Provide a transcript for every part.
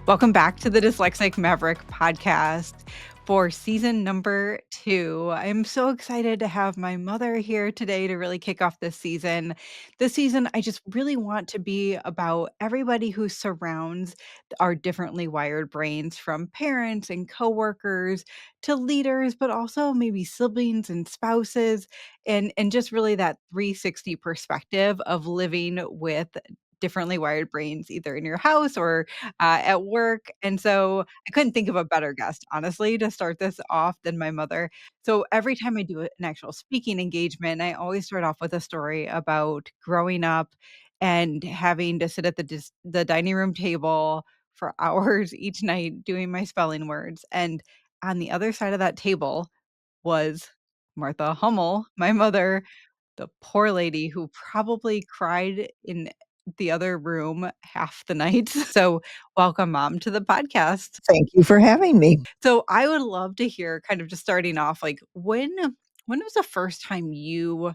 Welcome back to the Dyslexic Maverick Podcast for season number 2. I'm so excited to have my mother here today to really kick off this season. This season, I just really want to be about everybody who surrounds our differently wired brains, from parents and coworkers to leaders, but also maybe siblings and spouses, and just really that 360 perspective of living with differently wired brains, either in your house or at work. And so I couldn't think of a better guest, honestly, to start this off than my mother. So every time I do an actual speaking engagement, I always start off with a story about growing up and having to sit at the dining room table for hours each night doing my spelling words. And on the other side of that table was Martha Hummel, my mother, the poor lady who probably cried in the other room half the night. So, welcome, Mom, to the podcast. Thank you for having me. So, I would love to hear, kind of just starting off, like, when was the first time you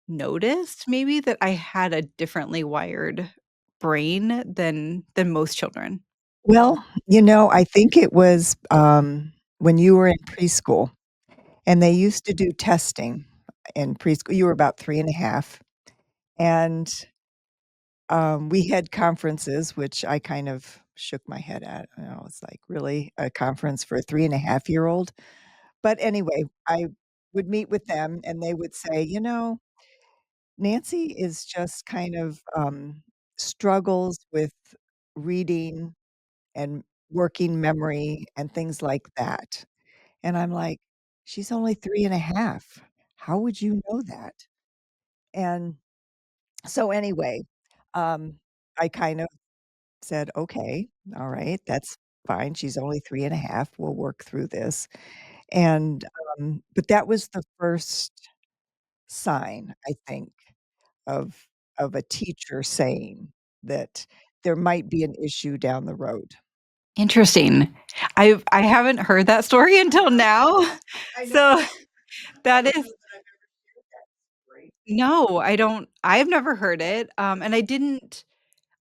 noticed maybe that I had a differently wired brain than most children? Well, I think it was, when you were in preschool, and they used to do testing in preschool. You were about 3 and a half, and, we had conferences, which I kind of shook my head at. It's like, "Really? A conference for a 3-and-a-half-year-old?" But anyway, I would meet with them, and they would say, Nancy is just kind of, struggles with reading and working memory and things like that." And I'm like, "She's only 3 and a half. How would you know that?" And so anyway, um, I kind of said, "Okay, all right, that's fine. She's only 3 and a half. We'll work through this." And, but that was the first sign, I think, of a teacher saying that there might be an issue down the road. Interesting. I haven't heard that story until now. I know. So, I that don't is know that I've ever shared that story. no, I don't I've never heard it, and I didn't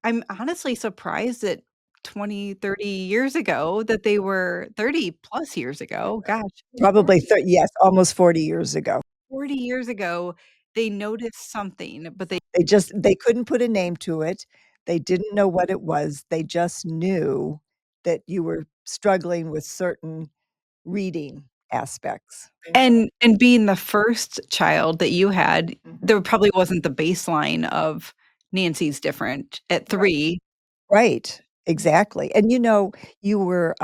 I'm honestly surprised that 20, 30 years ago that they were 30 plus years ago, gosh, Probably yes, almost 40 years ago. 40 years ago, they noticed something, but They couldn't put a name to it. They didn't know what it was. They just knew that you were struggling with certain reading aspects. and being the first child that you had, Mhm. there probably wasn't the baseline of Nancy's different at Right. 3. Right, exactly, and, you were,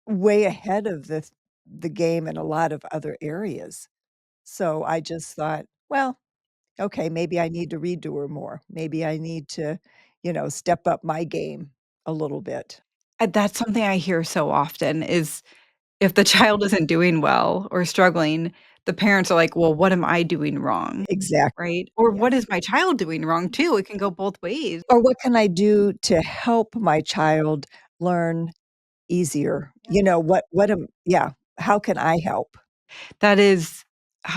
way ahead of the game in a lot of other areas. So I just thought, "Well, okay, maybe I need to read to her more. Maybe I need to, step up my game a little bit." That's something I hear so often is if the child isn't doing well or struggling, the parents are like, "Well, what am I doing wrong?" Exactly, Right? Or, "What yes. is my child doing wrong too?" It can go both ways. Or what can I do to help my child learn easier? How can I help? That is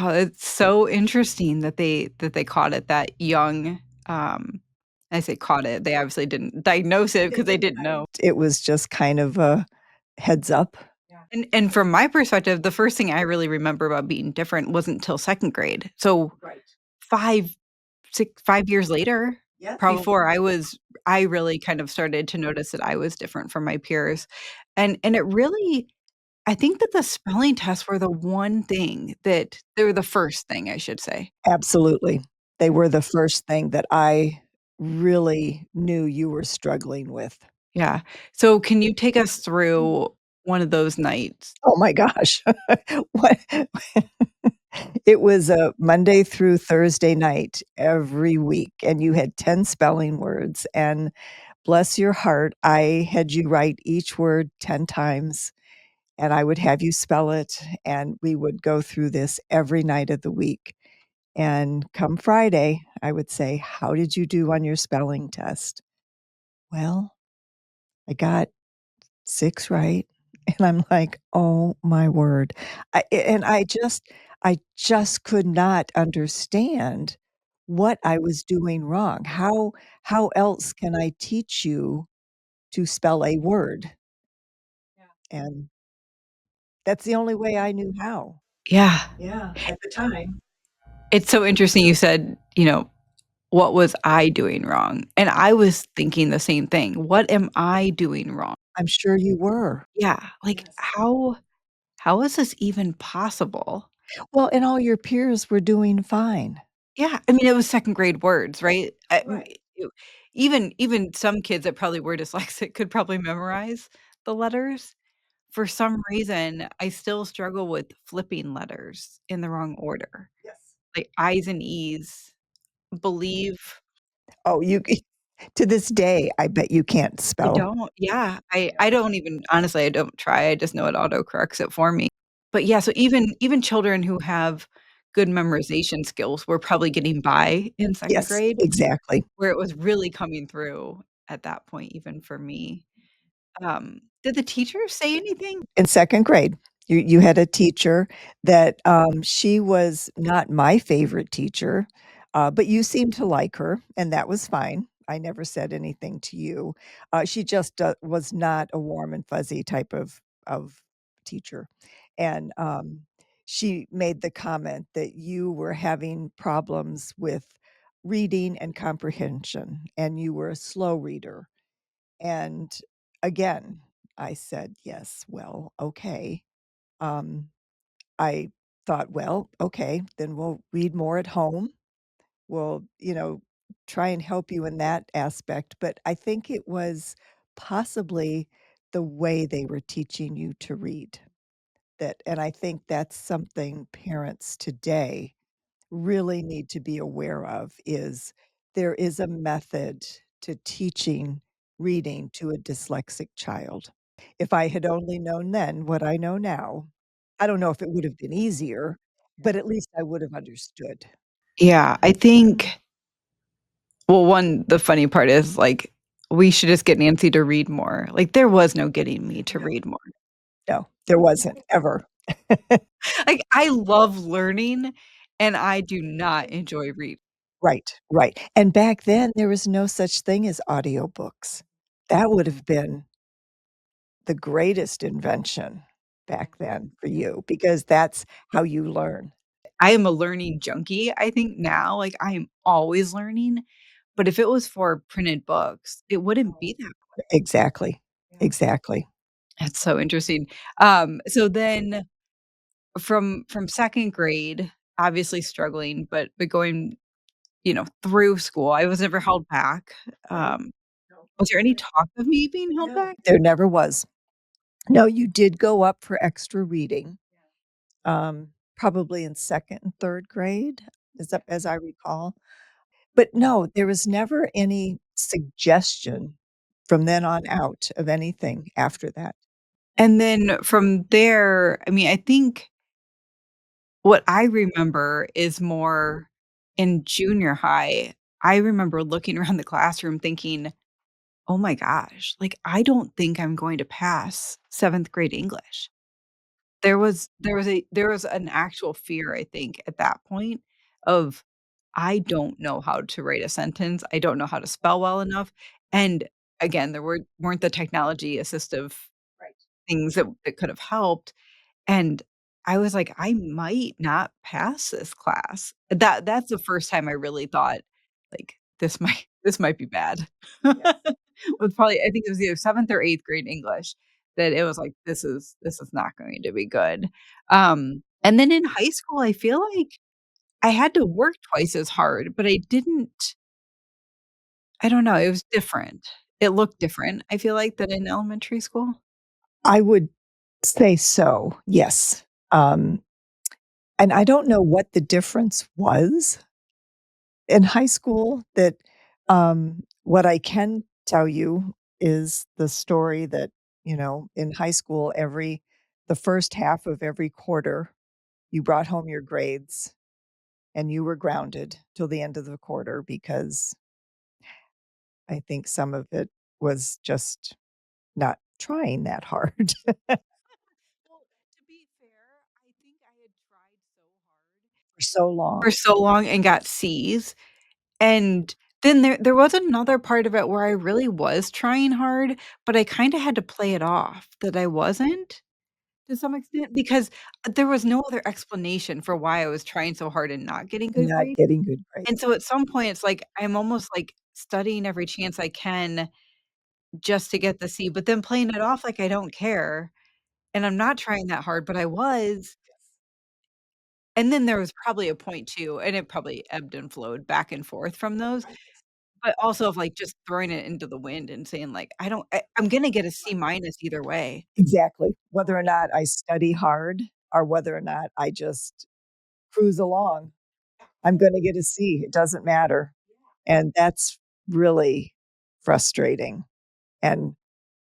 oh, it's so interesting that they caught it that young, I say caught it, they obviously didn't diagnose it because they didn't know. It was just kind of a heads up. And from my perspective, the first thing I really remember about being different wasn't till 2nd grade. So Right. 5, 5 years later, Yes. before I really kind of started to notice that I was different from my peers. And it really I think that the spelling tests were the one thing that they were the first thing, I should say. Absolutely. They were the first thing that I really knew you were struggling with. Yeah. So can you take us through one of those nights? Oh my gosh. What it was a Monday through Thursday night every week, and you had 10 spelling words, and bless your heart, I had you write each word 10 times, and I would have you spell it, and we would go through this every night of the week. And come Friday, I would say, "How did you do on your spelling test?" "Well, I got 6 right." And I'm like, "Oh my word." I just could not understand what I was doing wrong. How else can I teach you to spell a word, and that's the only way I knew how. Yeah. Yeah, at the time. It's so interesting you said, "What was I doing wrong?" And I was thinking the same thing. What am I doing wrong? I'm sure you were. Yeah, like, Yes. how is this even possible? Well, and all your peers were doing fine. Yeah, I mean, it was second grade words, right? Right. E even some kids that probably were dyslexic could probably memorize the letters. For some reason, I still struggle with flipping letters in the wrong order, Yes. like I's and E's, believe. Oh, you to this day, I bet you can't I spell. don't, yeah, I don't even honestly, I don't try, I just know it autocorrects it for me. But yeah, so even children who have good memorization skills were probably getting by in 2nd Yes, grade, exactly. where it was really coming through at that point even for me. Did the teacher say anything? In 2nd grade, you had a teacher that, she was not my favorite teacher, but you seemed to like her, and that was fine. I never said anything to you. She just, was not a warm and fuzzy type of teacher, and, she made the comment that you were having problems with reading and comprehension, and you were a slow reader. And again, I said, "Yes, well, okay." Um, I thought, "Well, okay, then we'll read more at home. We'll, try and help you in that aspect." But I think it was possibly the way they were teaching you to read that, and I think that's something parents today really need to be aware of is there is a method to teaching reading to a dyslexic child. If I had only known then what I know now, I don't know if it would have been easier, but at least I would have understood. Yeah, I think well, one the funny part is, like, we should just get Nancy to read more. Like, there was no getting me to No, read more. no, there wasn't ever. Like, I love learning, and I do not enjoy reading. Right, right, and back then, there was no such thing as audiobooks. That would have been the greatest invention back then for you because that's how you learn. I am a learning junkie, I think now, like, I am always learning, but if it was for printed books, it wouldn't be that. Exactly, exactly. That's so interesting. So then from 2nd grade, obviously struggling, but going, through school, I was never held back. No, Um, no, was there any talk of me being held no. back? There never was. No, you did go up for extra reading, probably in 2nd and 3rd grade, as I recall. But no, there was never any suggestion from then on out of anything after that. And then from there, I mean, I think what I remember is more in junior high, I remember looking around the classroom thinking, "Oh my gosh, like, I don't think I'm going to pass 7th grade English." There was an actual fear, I think, at that point of, I don't know how to write a sentence, I don't know how to spell well enough, and again, there weren't the technology assistive Right. things that could have helped, and I was like, "I might not pass this class." That's the first time I really thought, like, this might be bad. Yes. Was probably I think it was either 7th or 8th grade English that it was like, "This is not going to be good." And then in high school, I feel like I had to work twice as hard, but I don't know, it was different. It looked different, I feel like, than in elementary school. I would say so, yes. Um, and I don't know what the difference was in high school that, what I can tell you is the story that, in high school, the first half of every quarter, you brought home your grades and you were grounded till the end of the quarter because I think some of it was just not trying that hard Well, to be fair, I think I had tried so hard for so long. for so long and got C's, and then there was another part of it where I really was trying hard, but I kinda had to play it off that I wasn't to some extent because there was no other explanation for why I was trying so hard and not getting good Not grades. getting good grades. And so at some point, it's like I'm almost, like, studying every chance I can just to get the C, but then playing it off like I don't care, and I'm not trying that hard, but I was. And then there was probably a point too, and it probably ebbed and flowed back and forth from those, but also of, like, just throwing it into the wind and saying, like, I'm gonna get a C minus either way. Exactly. Whether or not I study hard or whether or not I just cruise along, I'm gonna get a C, it doesn't matter, and that's really frustrating, and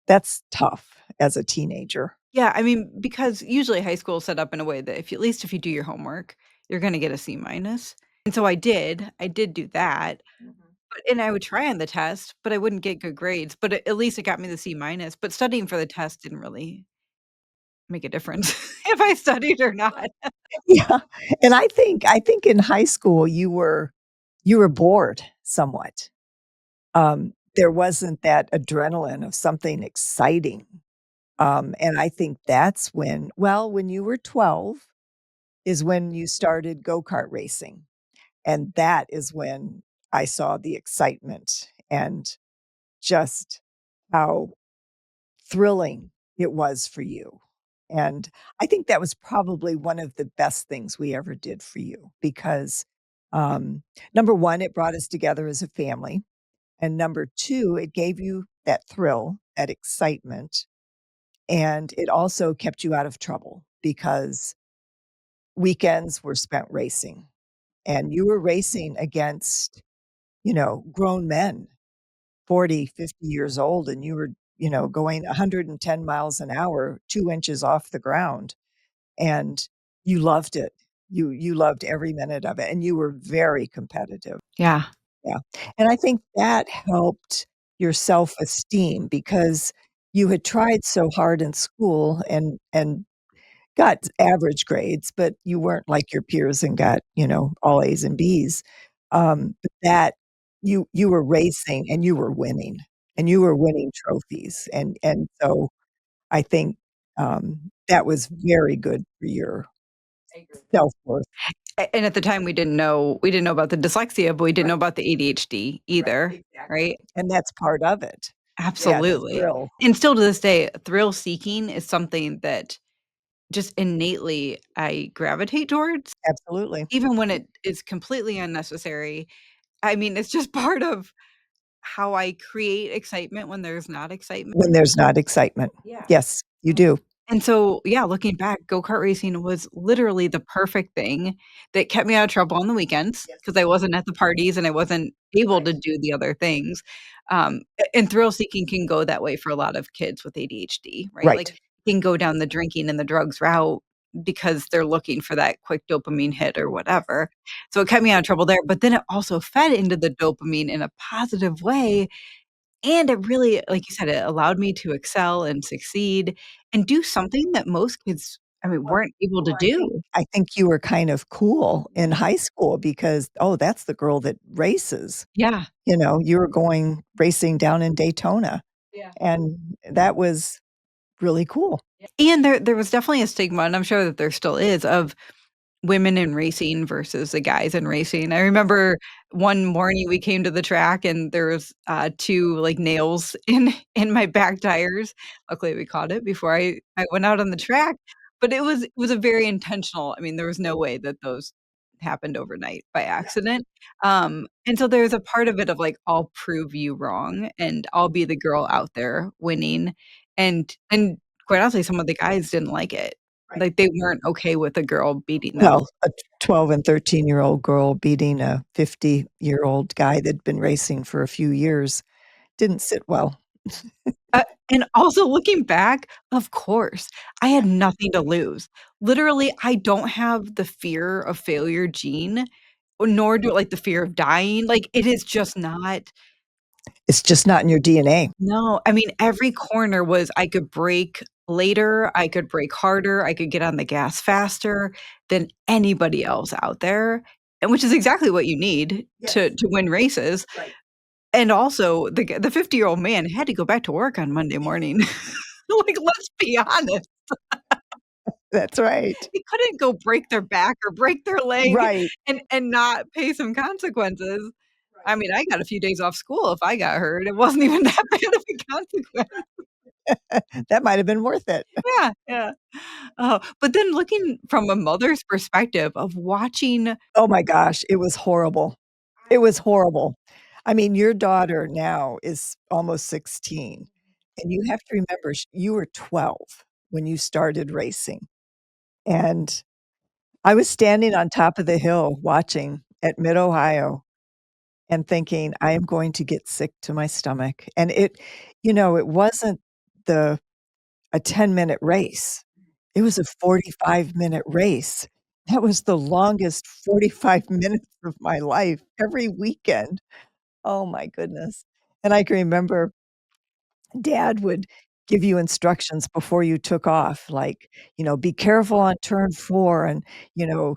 that's tough as a teenager. Yeah, I mean, because usually high school is set up in a way that if you at least if you do your homework, you're gonna get a C minus, and so I did do that, but and I would try on the test, but I wouldn't get good grades, but at least it got me the C minus, but studying for the test didn't really make a difference if I studied or not. Yeah, and I think in high school you were bored somewhat. There wasn't that adrenaline of something exciting, and I think that's when you were 12 is when you started go-kart racing, and that is when I saw the excitement and just how thrilling it was for you, and I think that was probably one of the best things we ever did for you because, um, number 1, it brought us together as a family, and number 2, it gave you that thrill, that excitement, and it also kept you out of trouble because weekends were spent racing, and you were racing against, grown men, 40, 50 years old, and you were, going 110 miles an hour, 2 inches off the ground, and you loved it. You loved every minute of it, and you were very competitive. Yeah. Yeah, and I think that helped your self-esteem because you had tried so hard in school and got average grades, but you weren't like your peers and got, all A's and B's. But that you were racing and you were winning trophies, and so I think, that was very good for your self-worth. And at the time, we didn't know about the dyslexia, but we didn't know about the ADHD either, right? And that's part of it. Yeah, the Absolutely. thrill. And still to this day, thrill seeking is something that just innately I gravitate towards, Absolutely. even when it is completely unnecessary. I mean, it's just part of how I create excitement when there's not excitement. When there's not excitement. Yeah. Yes, you do. And so, yeah, looking back, go-kart racing was literally the perfect thing that kept me out of trouble on the weekends because I wasn't at the parties and I wasn't able to do the other things. And thrill seeking can go that way for a lot of kids with ADHD, right? Like, Right. it can go down the drinking and the drugs route because they're looking for that quick dopamine hit or whatever. So it kept me out of trouble there, but then it also fed into the dopamine in a positive way, and it really, like you said, it allowed me to excel and succeed and do something that most kids, I mean, weren't able to do. I think you were kind of cool in high school because, "Oh, that's the girl that races." Yeah. You were going racing down in Daytona, and that was really cool. And there was definitely a stigma, and I'm sure that there still is, of women in racing versus the guys in racing. I remember one morning we came to the track and there was, 2, like, nails in my back tires. Luckily, we caught it before I went out on the track, but it was a very intentional. I mean, there was no way that those happened overnight by accident. And so there's a part of it of, like, I'll prove you wrong, and I'll be the girl out there winning, and quite honestly, some of the guys didn't like it. Like, they weren't okay with a girl beating them. Well, a 12 and 13-year-old girl beating a 50-year-old guy that'd been racing for a few years didn't sit well. Uh, and also looking back, of course, I had nothing to lose. Literally, I don't have the fear of failure gene, nor do like the fear of dying. Like, it is just not. It's just not in your DNA. No, I mean, every corner was I could brake later, I could brake harder, I could get on the gas faster than anybody else out there, and which is exactly what you need to win races. Right. And also, the 50-year-old man had to go back to work on Monday morning. Like, let's be honest. That's right. They couldn't go break their back or break their leg Right. and not pay some consequences. I mean, I got a few days off school if I got hurt. It wasn't even that bad of a consequence. That might have been worth it. Yeah, yeah. Oh, but then looking from a mother's perspective of watching Oh my gosh, it was horrible. It was horrible. I mean, your daughter now is almost 16, and you have to remember you were 12 when you started racing, and I was standing on top of the hill watching at Mid-Ohio and thinking, "I am going to get sick to my stomach," and it wasn't the a 10-minute race. It was a 45-minute race. That was the longest 45 minutes of my life every weekend. Oh my goodness. And I can remember dad would give you instructions before you took off, like, "Be careful on turn 4," and, you know,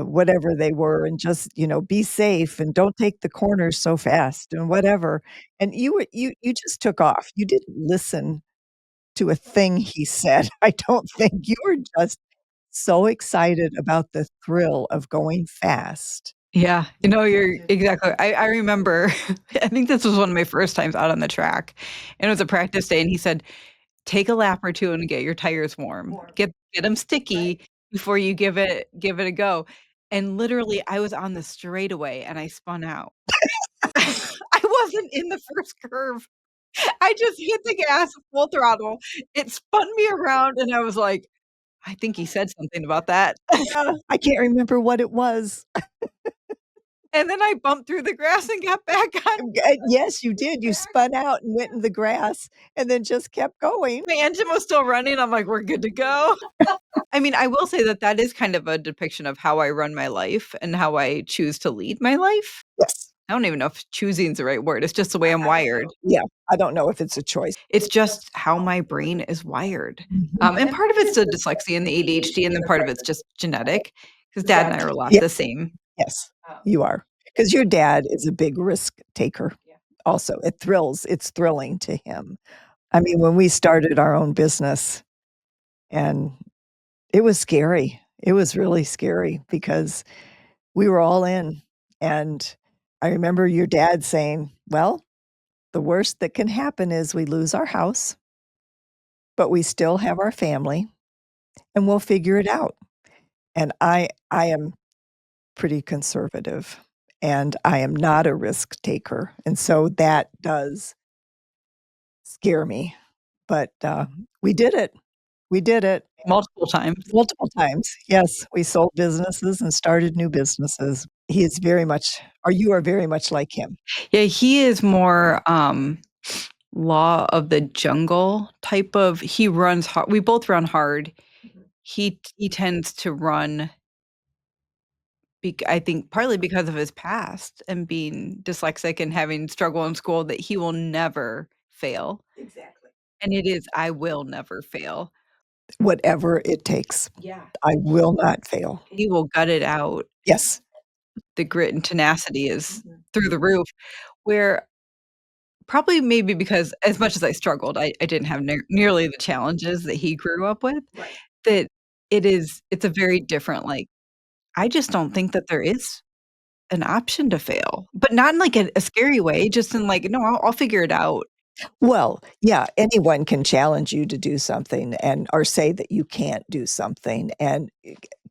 whatever they were, and just, "Be safe and don't take the corners so fast," and whatever. And you just took off. You didn't listen to a thing he said. I don't think you were just so excited about the thrill of going fast. Yeah, you're exactly I remember I think this was one of my first times out on the track, and it was a practice day, and he said, "Take a lap or 2 and get your tires warm. Get them sticky before you give it a go." And literally, I was on the straightaway, and I spun out. I wasn't in the first curve. I just hit the gas full throttle. It spun me around, and I was like, "I think he said something about that." I can't remember what it was. And then I bumped through the grass and got back on. Yes, you did. You spun out and went in the grass and then just kept going. My engine was still running, I'm like, "We're good to go." I mean, I will say that that is kind of a depiction of how I run my life and how I choose to lead my life. Yes. I don't even know if choosing is the right word, it's just the way I'm wired. Yeah, I don't know if it's a choice. It's just how my brain is wired. Mhm. And part of it's the dyslexia and the ADHD, and then part of it's just genetic, because dad and I are a lot Yeah, the same. yes, you are, because your dad is a big risk taker also. It's thrilling to him. I mean, when we started our own business, and it was scary. It was really scary because we were all in, and I remember your dad saying, "Well, the worst that can happen is we lose our house, but we still have our family, and we'll figure it out." And I am pretty conservative, and I am not a risk taker, and so that does scare me, but, we did it. We did it Multiple times. multiple times. Yes, we sold businesses and started new businesses. He is very much or you are very much like him. Yeah, he is more, law of the jungle type of he runs hard. We both run hard. He tends to run I think partly because of his past and being dyslexic and having struggle in school that he will never fail, Exactly. and it is, "I will never fail." Whatever it takes. Yeah. I will not fail. He will gut it out. Yes. The grit and tenacity is Mhm. through the roof, where probably maybe because as much as I struggled, I didn't have nearly the challenges that he grew up with, Right. that it's a very different, like, I just don't think that there is an option to fail, but not in, like, a scary way, just in, like, "No, I'll figure it out." Well, yeah, anyone can challenge you to do something and or say that you can't do something, and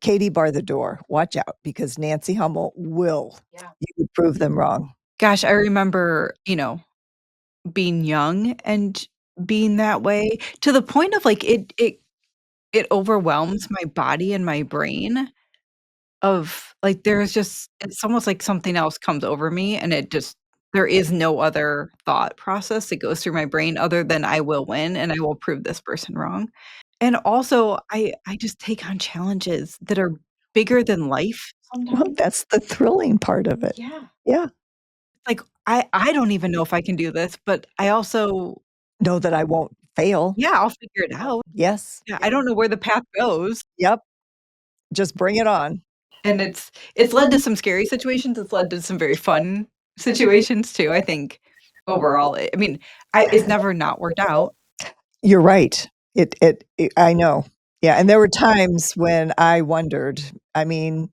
Katie bar the door, watch out, because Nancy Hummel will. You would prove them wrong. Gosh, I remember, being young and being that way to the point of, like, it overwhelms my body and my brain of, like, there's just it's almost like something else comes over me, and it just there is no other thought process that goes through my brain other than I will win, and I will prove this person wrong. And also, I just take on challenges that are bigger than life Well, sometimes. that's the thrilling part of it. Yeah. Yeah. Like, I don't even know if I can do this, but I also Know that I won't fail. yeah, I'll figure it out. Yes. Yeah, I don't know where the path goes. Yep. Just bring it on. And it's led to some scary situations, it's led to some very fun situations too, I think, overall. I mean, I it's never not worked out. You're right. It I know. Yeah, and there were times when I wondered, I mean,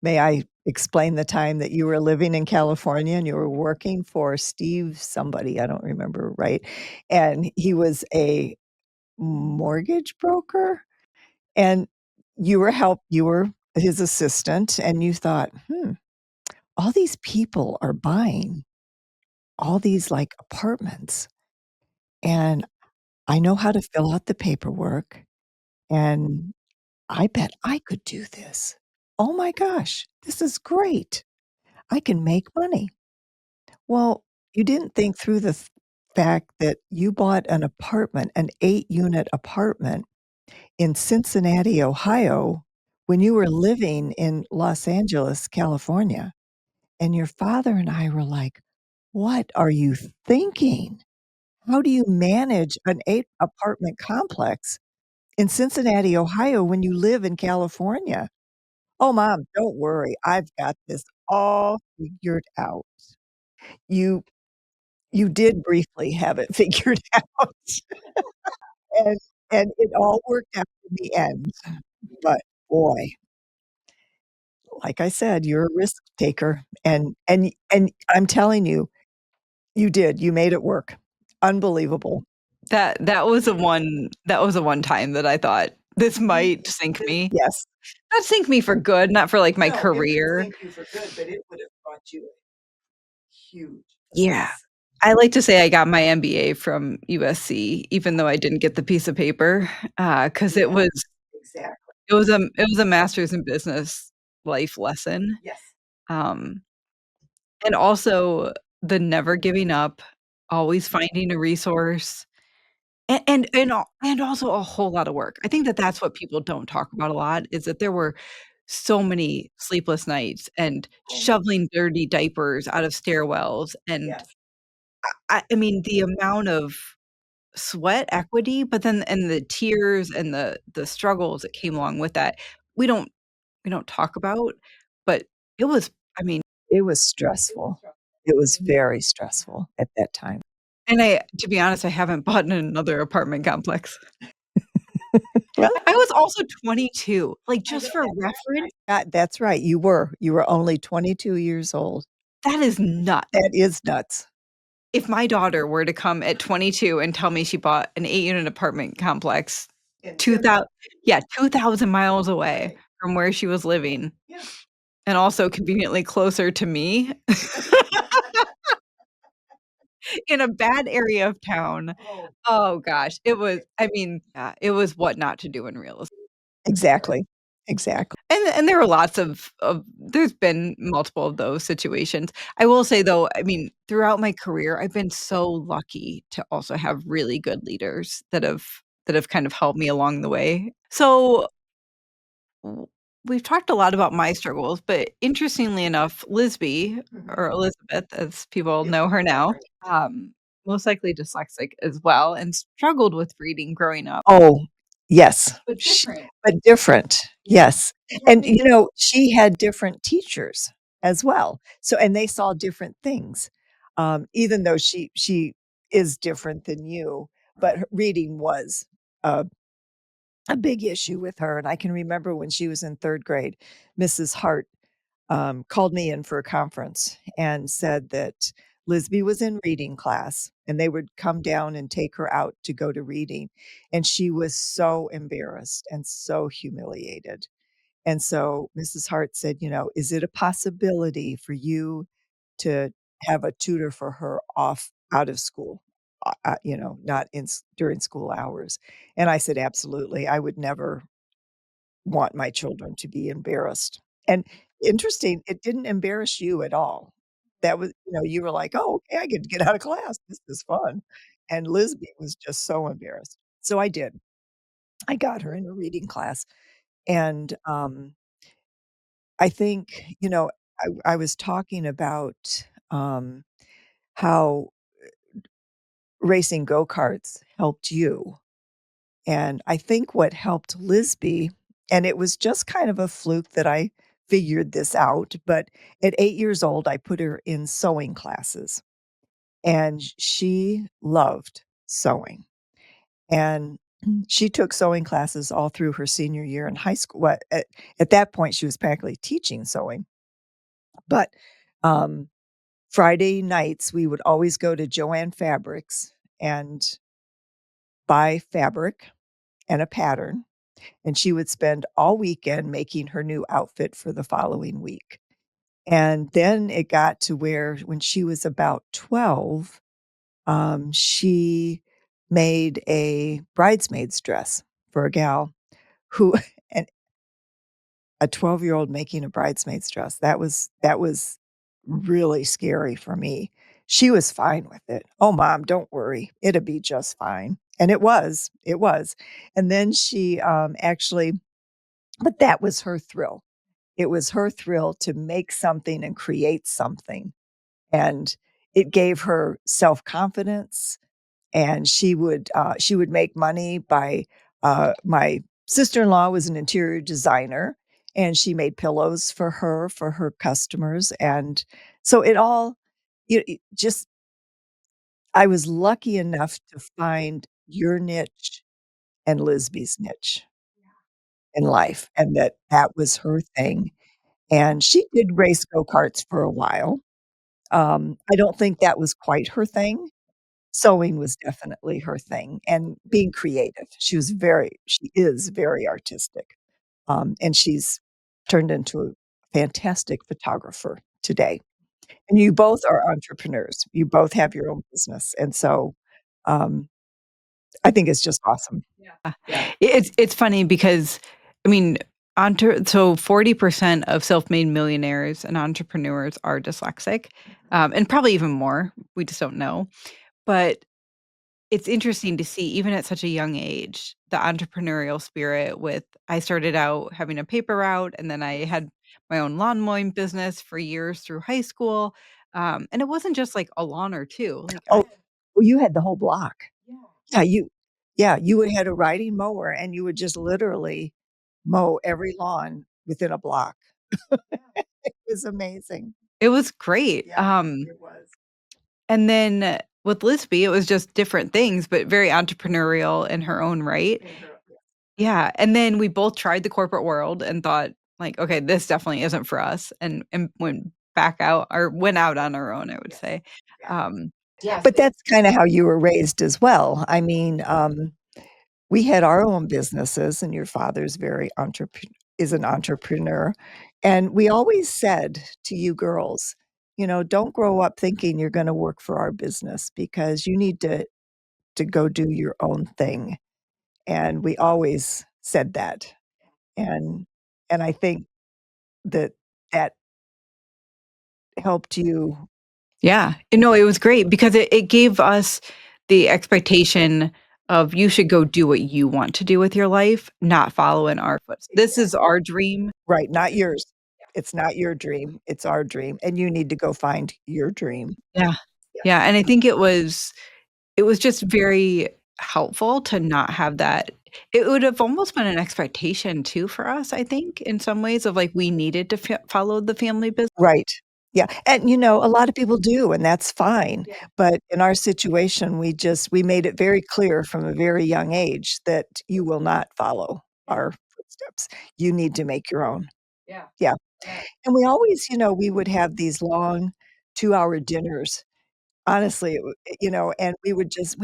may I explain the time that you were living in California and you were working for Steve somebody, I don't remember, right? And he was a mortgage broker, and you were his assistant, and you thought, "Hmm, all these people are buying all these, like, apartments, and I know how to fill out the paperwork, and I bet I could do this. Oh my gosh, this is great. I can make money." Well, you didn't think through the fact that you bought an apartment, an 8-unit apartment in Cincinnati, Ohio, when you were living in Los Angeles, California, and your father and I were like, "What are you thinking? How do you manage an 8 apartment complex in Cincinnati, Ohio, when you live in California?" "Oh, mom, don't worry. I've got this all figured out." You you did briefly have it figured out, and it all worked out in the end, but boy, like I said, you're a risk taker, and I'm telling you, you did, you made it work. Unbelievable. That was the one time that I thought, "This might sink me." Yes. Not sink me for good, not for, like, my No, it would career. sink you for good, but it would have brought you a huge Yeah. success. I like to say I got my MBA from USC, even though I didn't get the piece of paper, because Yeah, exactly. it was a master's in business life lesson, Yes. um, and also the never giving up, always finding a resource, and also a whole lot of work. I think that that's what people don't talk about a lot, is that there were so many sleepless nights and Oh my shoveling dirty diapers out of stairwells, and yes. I mean, the amount of sweat equity, but then and the tears and the struggles that came along with that, we don't we don't talk about, but it was I mean, It was stressful. It was very stressful at that time. and I to be honest, I haven't bought in another apartment complex. Well, I was also 22, like, I know just for I reference, that's right, you were only 22 years old. that is nuts. That is nuts. If my daughter were to come at 22 and tell me she bought an 8-unit apartment complex, In 2000 Denver. yeah, 2,000 miles away Right. from where she was living, Yeah. and also conveniently closer to me in a bad area of town. Oh, Oh gosh, it was I mean, yeah, it was what not to do in real estate. exactly. Exactly. And there were lots of there's been multiple of those situations. I will say though, I mean, throughout my career, I've been so lucky to also have really good leaders that have kind of helped me along the way. So, w we've talked a lot about my struggles, but interestingly enough, Lisby, Mhm. or Elizabeth as people Yes, know her now, right. most likely dyslexic as well and struggled with reading growing up. Oh, yes. But Sh different. but different, Yeah. yes. Yeah, I And, think she had different teachers as well. So and they saw different things, even though she is different than you, but her reading was a a big issue with her, and I can remember when she was in 3rd grade, Mrs. Hart called me in for a conference and said that Lisby was in reading class and they would come down and take her out to go to reading. And she was so embarrassed and so humiliated. And so Mrs. Hart said, is it a possibility for you to have a tutor for her off out of school? Not during school hours. And I said, absolutely. I would never want my children to be embarrassed. And interesting, it didn't embarrass you at all. That was you were like, "Oh, okay, I get to get out of class. This is fun." And Lisby was just so embarrassed. So I did. I got her in a reading class, and, I think, I was talking about, how racing go-karts helped you, and I think what helped Lisby and it was just kind of a fluke that I figured this out, but at 8 years old, I put her in sewing classes, and she loved sewing, and she took sewing classes all through her senior year in high school. At that point, she was practically teaching sewing, but, um, Friday nights, we would always go to Joann Fabrics and buy fabric and a pattern, and she would spend all weekend making her new outfit for the following week. And then it got to where when she was about 12, she made a bridesmaid's dress for a gal who and a 12-year-old making a bridesmaid's dress, that was really scary for me. She was fine with it. "Oh, mom, don't worry. It'll be just fine." And it was. And then she, actually but that was her thrill. It was her thrill to make something and create something, and it gave her self-confidence, and she would make money by my sister-in-law was an interior designer, and she made pillows for her customers, and so it all it just I was lucky enough to find your niche and Lisby's niche in life, and that was her thing, and she did race go-karts for a while. I don't think that was quite her thing. Sewing was definitely her thing, and being creative. She is very artistic, and she's turned into a fantastic photographer today. And you both are entrepreneurs. You both have your own business, and so, um, I think it's just awesome. Yeah. Yeah. It's funny because, I mean, so 40% of self-made millionaires and entrepreneurs are dyslexic, and probably even more. We just don't know. But it's interesting to see, even at such a young age, the entrepreneurial spirit with I started out having a paper route, and then I had my own lawn mowing business for years through high school, and it wasn't just, like, a lawn or 2, like, I Oh, well, you had the whole block. Yeah. Yeah, you would had a riding mower, and you would just literally mow every lawn within a block. It was amazing. It was great, Yeah, it was. and then with Lisby, it was just different things, but very entrepreneurial in her own right. In her yeah. Yeah, and then we both tried the corporate world and thought, like, "Okay, this definitely isn't for us," and went out on our own, I would Yes. say. Yeah. Um, But that's kinda how you were raised as well. I mean, we had our own businesses, and your father's very is an entrepreneur, and we always said to you girls, "Don't grow up thinking you're gonna work for our business because you need to go do your own thing." And we always said that, and I think that that helped you. yeah, no, it was great because it gave us the expectation of you should go do what you want to do with your life, not follow in our footsteps. This is Exactly. our dream. Right, not yours. It's not your dream, it's our dream, and you need to go find your dream. Yeah. Yeah, Yes. and I think it was just very helpful to not have that. It would have almost been an expectation too for us, I think, in some ways of, like, we needed to follow the family business. Right. Yeah, and, a lot of people do, and that's fine, Yeah. but in our situation, we made it very clear from a very young age that you will not follow Yeah. our footsteps. You need to make your own. Yeah. Yeah, Yeah. and we always we would have these long two-hour dinners. Honestly, and we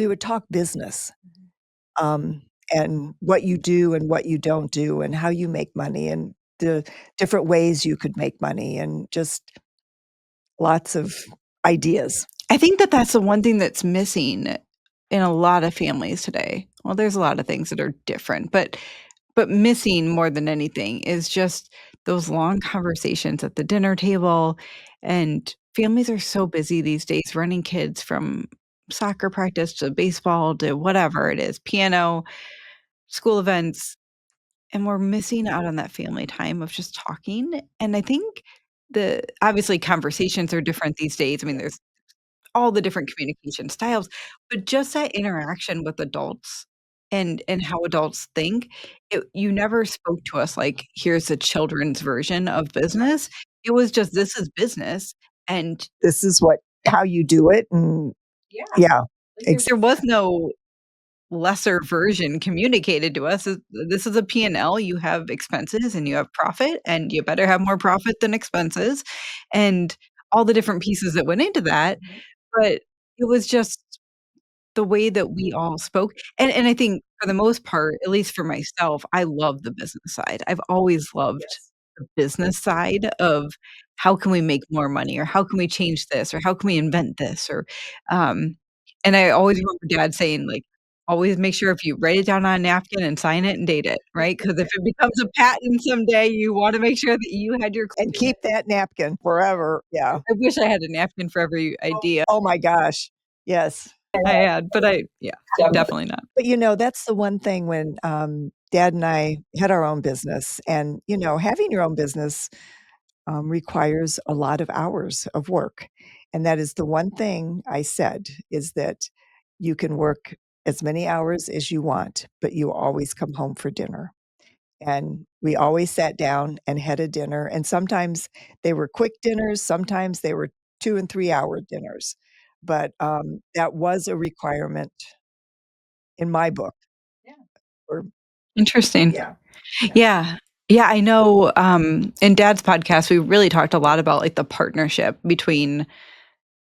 would talk business, Mhm. um, and what you do and what you don't do and how you make money and the different ways you could make money and just lots of ideas. I think that that's the one thing that's missing in a lot of families today. Well, there's a lot of things that are different, but missing more than anything is just those long conversations at the dinner table, and families are so busy these days running kids from soccer practice to baseball to whatever it is, piano, school events, and we're missing out on that family time of just talking, and I think obviously conversations are different these days. I mean, there's all the different communication styles, but just that interaction with adults and how adults think, you never spoke to us like, "Here's a children's version of business." It was just, "This is business," and This is what how you do it, and yeah, there was exactly. no lesser version communicated to us. This is a P&L. You have expenses and you have profit, and you better have more profit than expenses, and all the different pieces that went into that, but it was just the way that we all spoke, and I think for the most part, at least for myself, I love the business side. I've always loved Yes. the business side of how can we make more money, or how can we change this, or how can we invent this, or, um and I always remember dad saying, like, "Always make sure if you write it down on a napkin and sign it and date it," right? Because if it becomes a patent someday, you wanna make sure that you had your And keep that napkin forever, yeah. I wish I had a napkin for every idea Oh my gosh, yes. I had, but yeah, definitely not. But, that's the one thing when, dad and I had our own business, and, having your own business, requires a lot of hours of work, and that is the one thing I said, is that you can work as many hours as you want, but you always come home for dinner. And we always sat down and had a dinner, and sometimes they were quick dinners, sometimes they were 2 and 3-hour dinners, but, that was a requirement in my book, or Interesting. yeah, yeah. Yeah. Yeah, I know, in dad's podcast, we really talked a lot about, like, the partnership between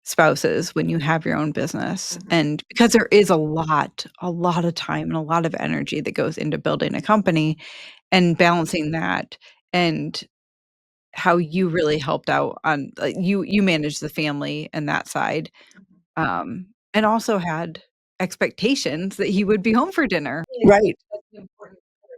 spouses when you have your own business, Mhm, and because there is a lot of time and a lot of energy that goes into building a company and balancing that, and how you really helped out on you managed the family and that side, and also had expectations that he would be home for dinner. right,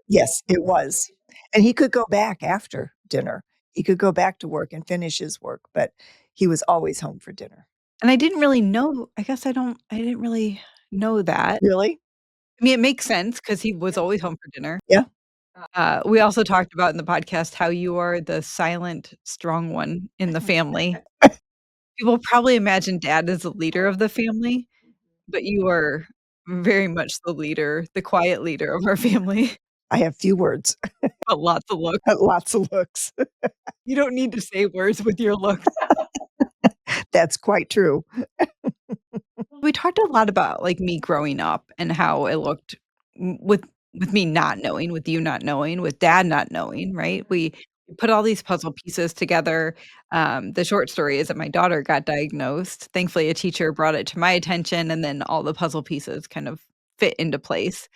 yes, it was, and he could go back after dinner. He could go back to work and finish his work, but he was always home for dinner. And I didn't really know I didn't really know that. Really? I mean, it makes sense because he was always home for dinner. Yeah. We also talked about in the podcast how you are the silent, strong one in the family. People probably imagine dad as the leader of the family, but you are very much the leader, the quiet leader of our family, I have few words, but lots of looks. lots of looks. You don't need to say words with your looks. That's quite true. We talked a lot about, like, me growing up and how it looked with me not knowing, with you not knowing, with dad not knowing, right? We put all these puzzle pieces together. The short story is that my daughter got diagnosed. Thankfully, a teacher brought it to my attention, and then all the puzzle pieces kind of fit into place.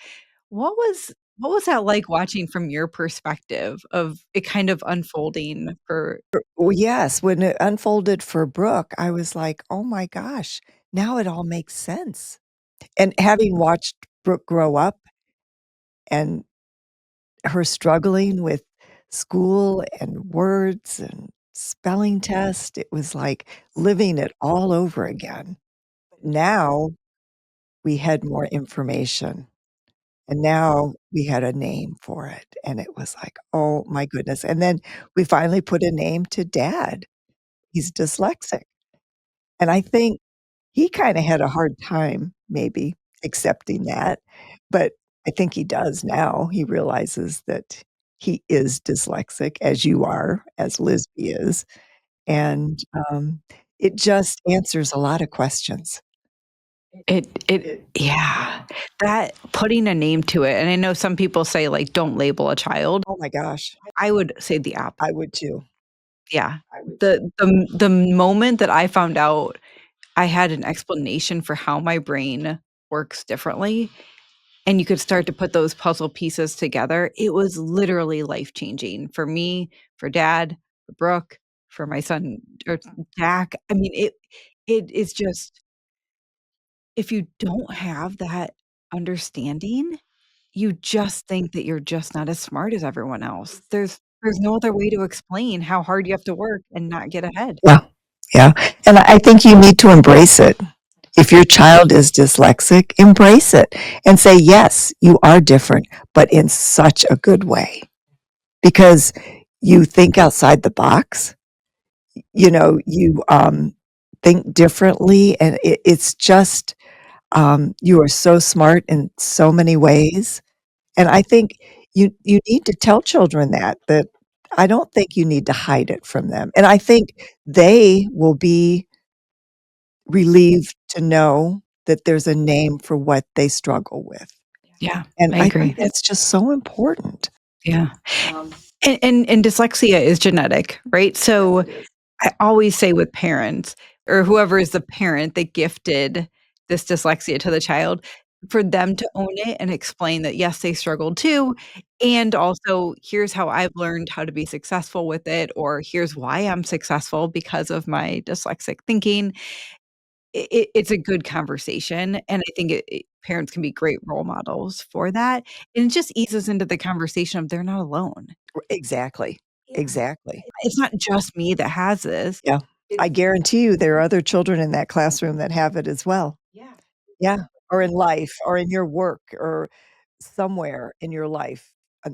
What was what was that like watching from your perspective of it kind of unfolding for Well, yes, when it unfolded for Brooke, I was like, "Oh my gosh, now it all makes sense." And having watched Brooke grow up and her struggling with school and words and spelling test, it was like living it all over again. Now we had more information, and now we had a name for it, and it was like, "Oh my goodness," and then we finally put a name to dad. He's dyslexic, and I think he kinda had a hard time maybe accepting that, but I think he does now. He realizes that he is dyslexic, as you are, as Lisby is, and, it just answers a lot of questions. it yeah, that putting a name to it, and I know some people say, like, "Don't label a child." Oh my gosh, I would say the opposite. I would too. Yeah. I would too. The moment that I found out I had an explanation for how my brain works differently, and you could start to put those puzzle pieces together, it was literally life-changing for me, for dad, for Brooke, for my son or Jack. I mean, it is just if you don't have that understanding, you just think that you're just not as smart as everyone else. There's no other way to explain how hard you have to work and not get ahead. Yeah, yeah, and I think you need to embrace it. If your child is dyslexic, embrace it and say, "Yes, you are different, but in such a good way." Because you think outside the box, you think differently, and it's just You are so smart in so many ways, and I think you need to tell children that I don't think you need to hide it from them, and I think they will be relieved to know that there's a name for what they struggle with, Yeah, and I I think agree. that's just so important. Yeah. And dyslexia is genetic, right? Yes, So it is. I always say with parents or whoever is the parent that gifted this dyslexia to the child, for them to own it and explain that, yes, they struggled too, and also, here's how I've learned how to be successful with it, or here's why I'm successful because of my dyslexic thinking. It's a good conversation, and I think parents can be great role models for that, and it just eases into the conversation of they're not alone. Exactly, exactly. It's not just me that has this. Yeah. I guarantee you there are other children in that classroom that have it as well. Yeah, or in life, or in your work, or somewhere in your life,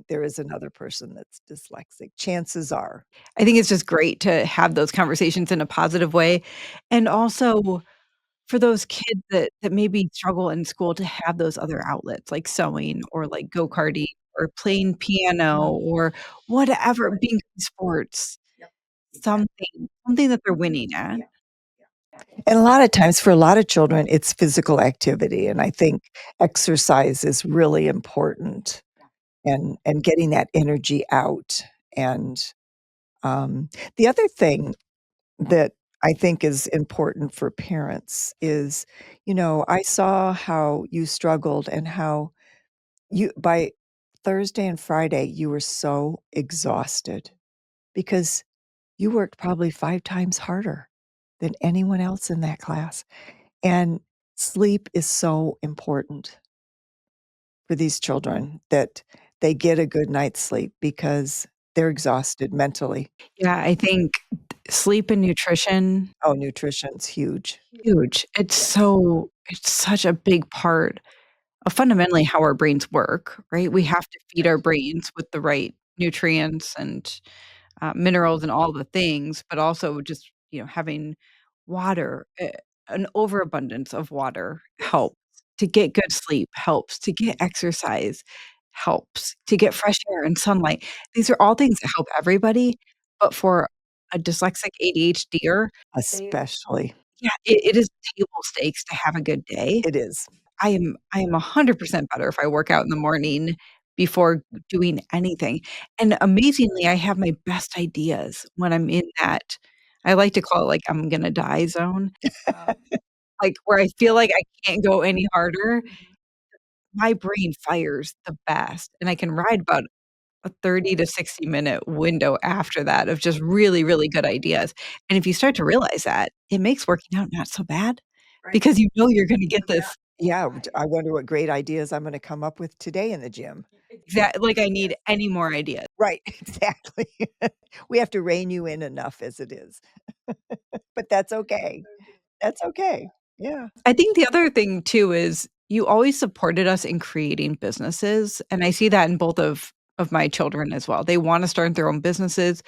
there is another person that's dyslexic, chances are. I think it's just great to have those conversations in a positive way, and also for those kids that maybe struggle in school to have those other outlets, like sewing or, like, go-karting or playing piano or whatever, being in sports, something that they're winning at. And a lot of times for a lot of children, it's physical activity, and I think exercise is really important and getting that energy out, and, the other thing that I think is important for parents is, I saw how you struggled and how you by Thursday and Friday, you were so exhausted because you worked probably 5 times harder than anyone else in that class, and sleep is so important for these children that they get a good night's sleep because they're exhausted mentally. Yeah, I think sleep and nutrition, Oh, nutrition's huge. huge. Yes. It's such a big part of fundamentally how our brains work, right? We have to feed our brains with the right nutrients and minerals and all the things, but also just, having water, an overabundance of water Yes. helps. To get good sleep helps, to get exercise helps, to get fresh air and sunlight. These are all things that help everybody, but for a dyslexic ADHDer, Especially. yeah, it is table stakes to have a good day. It is. I am 100% better if I work out in the morning before doing anything, and amazingly, I have my best ideas when I'm in that I like to call it, like, I'm gonna die zone, like, where I feel like I can't go any harder. My brain fires the best, and I can ride about a 30 to 60-minute window after that of just really, really good ideas, and if you start to realize that, it makes working out not so bad because you know you're gonna get this Yeah, I wonder what great ideas I'm gonna come up with today in the gym. like, I need any more ideas. Right, exactly. We have to rein you in enough as it is, but that's okay. That's okay. Yeah. I think the other thing too is you always supported us in creating businesses, and I see that in both of my children as well. They wanna start their own businesses,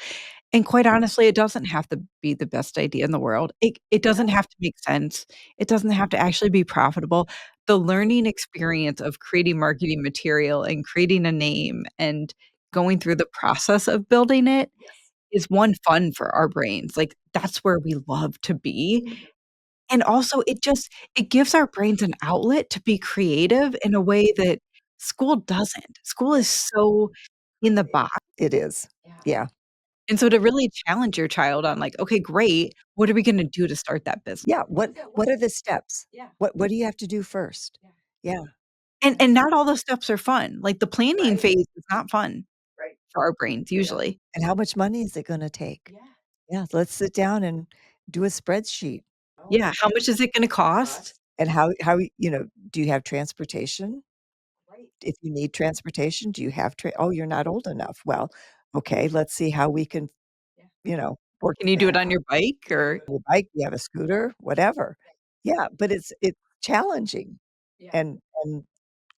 and quite honestly, it doesn't have to be the best idea in the world. It doesn't have to make sense. It doesn't have to actually be profitable. The learning experience of creating marketing material and creating a name and going through the process of building it is, one, fun for our brains, like, that's where we love to be, and also it gives our brains an outlet to be creative in a way that school doesn't. School is so in the box, It is. Yeah. and so to really challenge your child on, like, "Okay, great. What are we gonna do to start that business?" Yeah, what are the steps? What do you have to do first? Yeah. And not all those steps are fun. Like, the planning phase is not fun for our brains usually. And how much money is it gonna take? Yeah, let's sit down and do a spreadsheet. Yeah, how much is it gonna cost? And do you have transportation? If you need transportation, do you have "Oh, you're not old enough." Well, okay, let's see how we can, work Can you do that it on your bike or your bike, you have a scooter, whatever. Yeah, but it's challenging, and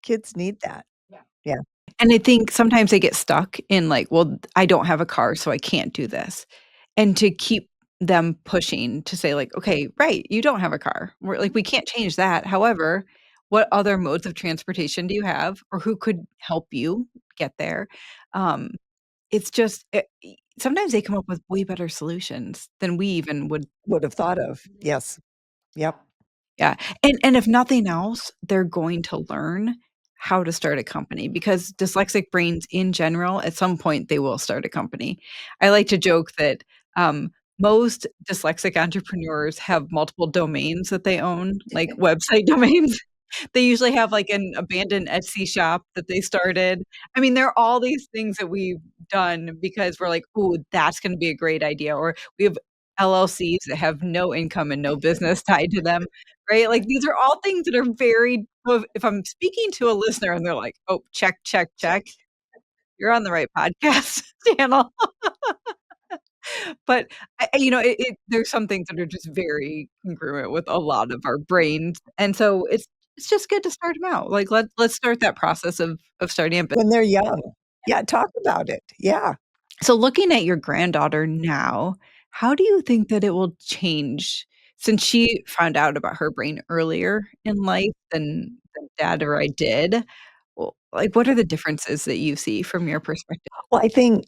kids need that. Yeah. and I think sometimes they get stuck in, like, "Well, I don't have a car, so I can't do this." And to keep them pushing to say, like, "Okay, right, you don't have a car. We can't change that. However, what other modes of transportation do you have, or who could help you get there? Um, it's just sometimes they come up with way better solutions than we even would. Would have thought of. Yes. Yep. Yeah, and if nothing else, they're going to learn how to start a company because dyslexic brains in general, at some point, they will start a company. I like to joke that, most dyslexic entrepreneurs have multiple domains that they own, like website domains. They usually have, like, an abandoned Etsy shop that they started. I mean, there are all these things that we've done because we're like, "Ooh, that's gonna be a great idea," or we have LLCs that have no income and no business tied to them, right? Like, these are all things that are very well, if I'm speaking to a listener and they're like, "Oh, check, check, check," you're on the right podcast channel. But it there's some things that are just very congruent with a lot of our brains, and so it's just good to start them out. Like, let's start that process of starting a business. When they're young. Yeah, talk about it. Yeah. So looking at your granddaughter now, how do you think that it will change since she found out about her brain earlier in life than dad or I did? Well, like, what are the differences that you see from your perspective? Well, I think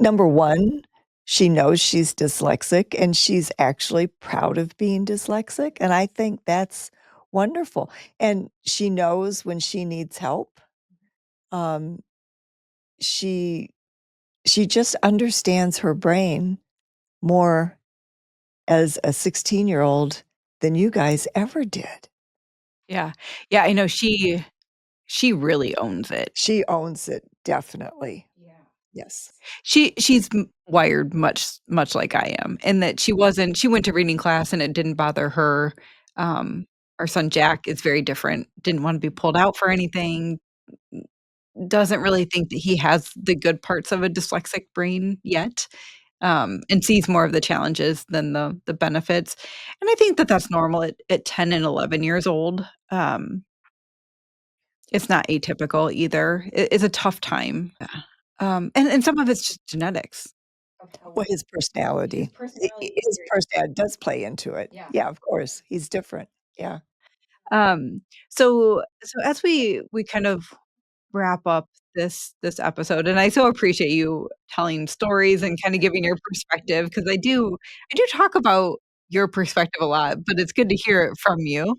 number 1, she knows she's dyslexic, and she's actually proud of being dyslexic, and I think that's wonderful, and she knows when she needs help. Um, she she just understands her brain more as a 16-year-old than you guys ever did. Yeah. Yeah, I know she really owns it. She owns it, definitely. Yeah. Yes. She's wired much like I am in that she went to reading class and it didn't bother her. Um, our son Jack is very different, didn't wanna be pulled out for anything, doesn't really think that he has the good parts of a dyslexic brain yet, and sees more of the challenges than the benefits, and I think that that's normal at 10 and 11 years old. It's not atypical either. It's a tough time. And some of it's just genetics of how Well, his his personality. I personality is his very personality does play into it. yeah. Yeah, of course, he's different. Yeah. So as we kind of wrap up this episode, and I so appreciate you telling stories and kinda giving your perspective because I do talk about your perspective a lot, but it's good to hear it from you.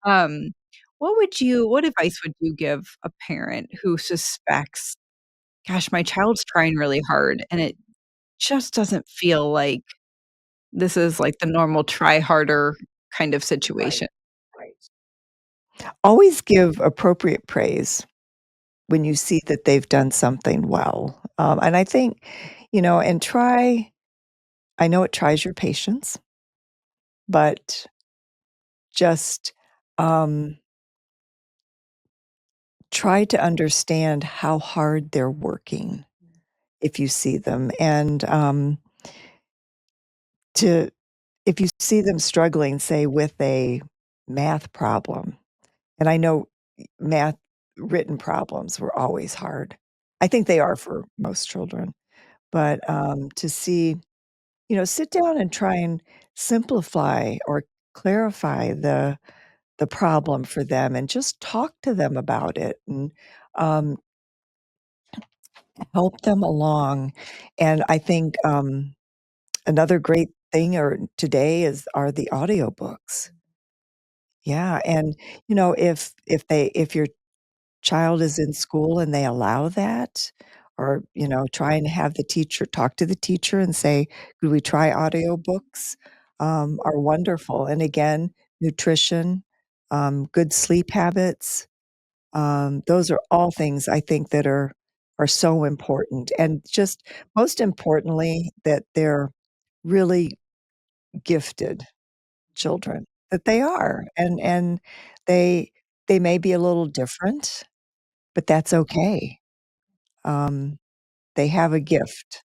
Um, what advice would you give a parent who suspects, "Gosh, my child's trying really hard, and it just doesn't feel like this is, like, the normal try harder kind of Right, situation." right. Always give appropriate praise when you see that they've done something well, and I think, and try I know it tries your patience, but just, um, try to understand how hard they're working if you see them, and, to if you see them struggling, say, with a math problem, and I know math written problems were always hard. I think they are for most children, but, to see sit down and try and simplify or clarify the problem for them and just talk to them about it and, um, help them along, and I think, another great thing or today are the audiobooks. Yeah, and, if your child is in school and they allow that, or, try and have the teacher talk to the teacher and say, "Could we try audiobooks?" Are wonderful, and again, nutrition, good sleep habits, those are all things I think that are so important, and just most importantly, that they're really gifted children, that they are, and they they may be a little different, but that's okay. Um, they have a gift,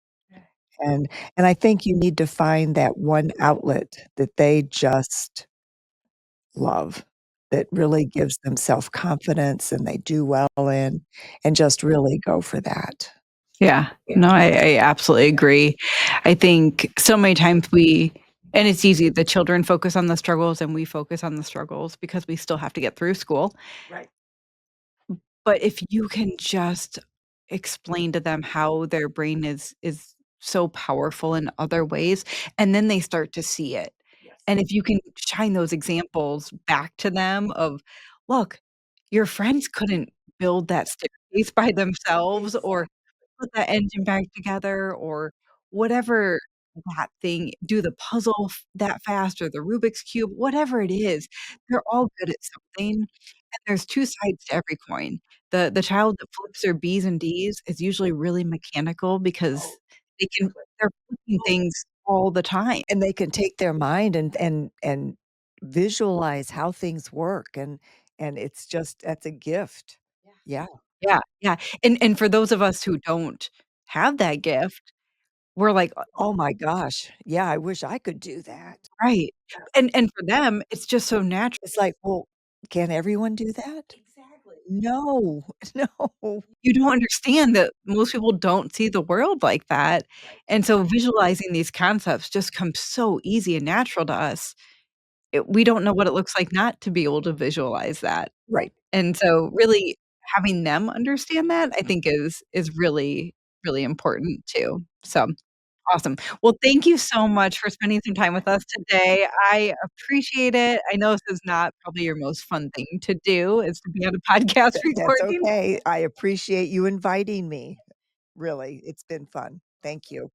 and and I think you need to find that one outlet that they just love, that really gives them self-confidence and they do well in, and just really go for that. Yeah. Yeah. No, I absolutely agree. I think so many times we And it's easy. The children focus on the struggles and we focus on the struggles because we still have to get through school. Right. But if you can just explain to them how their brain is so powerful in other ways, and then they start to see it. Yes. And if you can shine those examples back to them of, "Look, your friends couldn't build that staircase by themselves or Exactly. put that engine back together or whatever that thing do the puzzle that fast or the Rubik's Cube," whatever it is, they're all good at something, and there's 2 sides to every coin. The child that flips their B's and D's is usually really mechanical because Oh, they're flipping things all the time. and they can take their mind and visualize how things work, and it's just that's a gift. Yeah. Yeah, yeah, and for those of us who don't have that gift, we're like, Oh my gosh. Yeah, I wish I could do that. right, and for them, it's just so natural. It's like, well, can everyone do that? Exactly. No, no. You don't understand that most people don't see the world like that, Right. and so visualizing these concepts just comes so easy and natural to us. We don't know what it looks like not to be able to visualize that, Right. and so really having them understand that, I think is really, really important too. So, awesome. Well, thank you so much for spending some time with us today. I appreciate it. I know this is not probably your most fun thing to do, is to be on a podcast That's recording. okay. I appreciate you inviting me. Really, it's been fun. Thank you.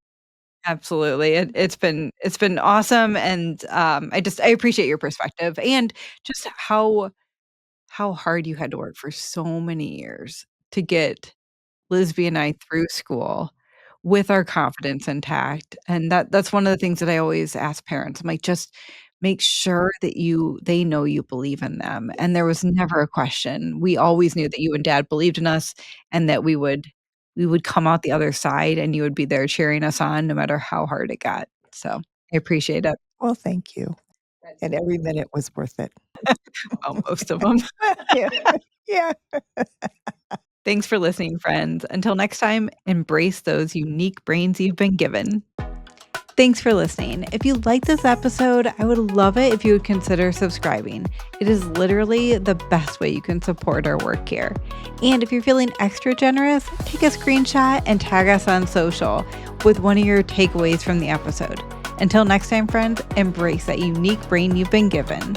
Absolutely. It's been awesome, and, I appreciate your perspective and just how hard you had to work for so many years to get Lisby and I through school with our confidence intact, and that's one of the things that I always ask parents. I'm like, "Just make sure that they know you believe in them," and there was never a question. We always knew that you and dad believed in us and that we would come out the other side, and you would be there cheering us on no matter how hard it got. So, I appreciate it. Well, thank you, and every minute was worth it. Well, most of them. Yeah. Yeah. Thanks for listening, friends. Until next time, embrace those unique brains you've been given. Thanks for listening. If you like this episode, I would love it if you would consider subscribing. It is literally the best way you can support our work here. And if you're feeling extra generous, take a screenshot and tag us on social with one of your takeaways from the episode. Until next time, friends, embrace that unique brain you've been given.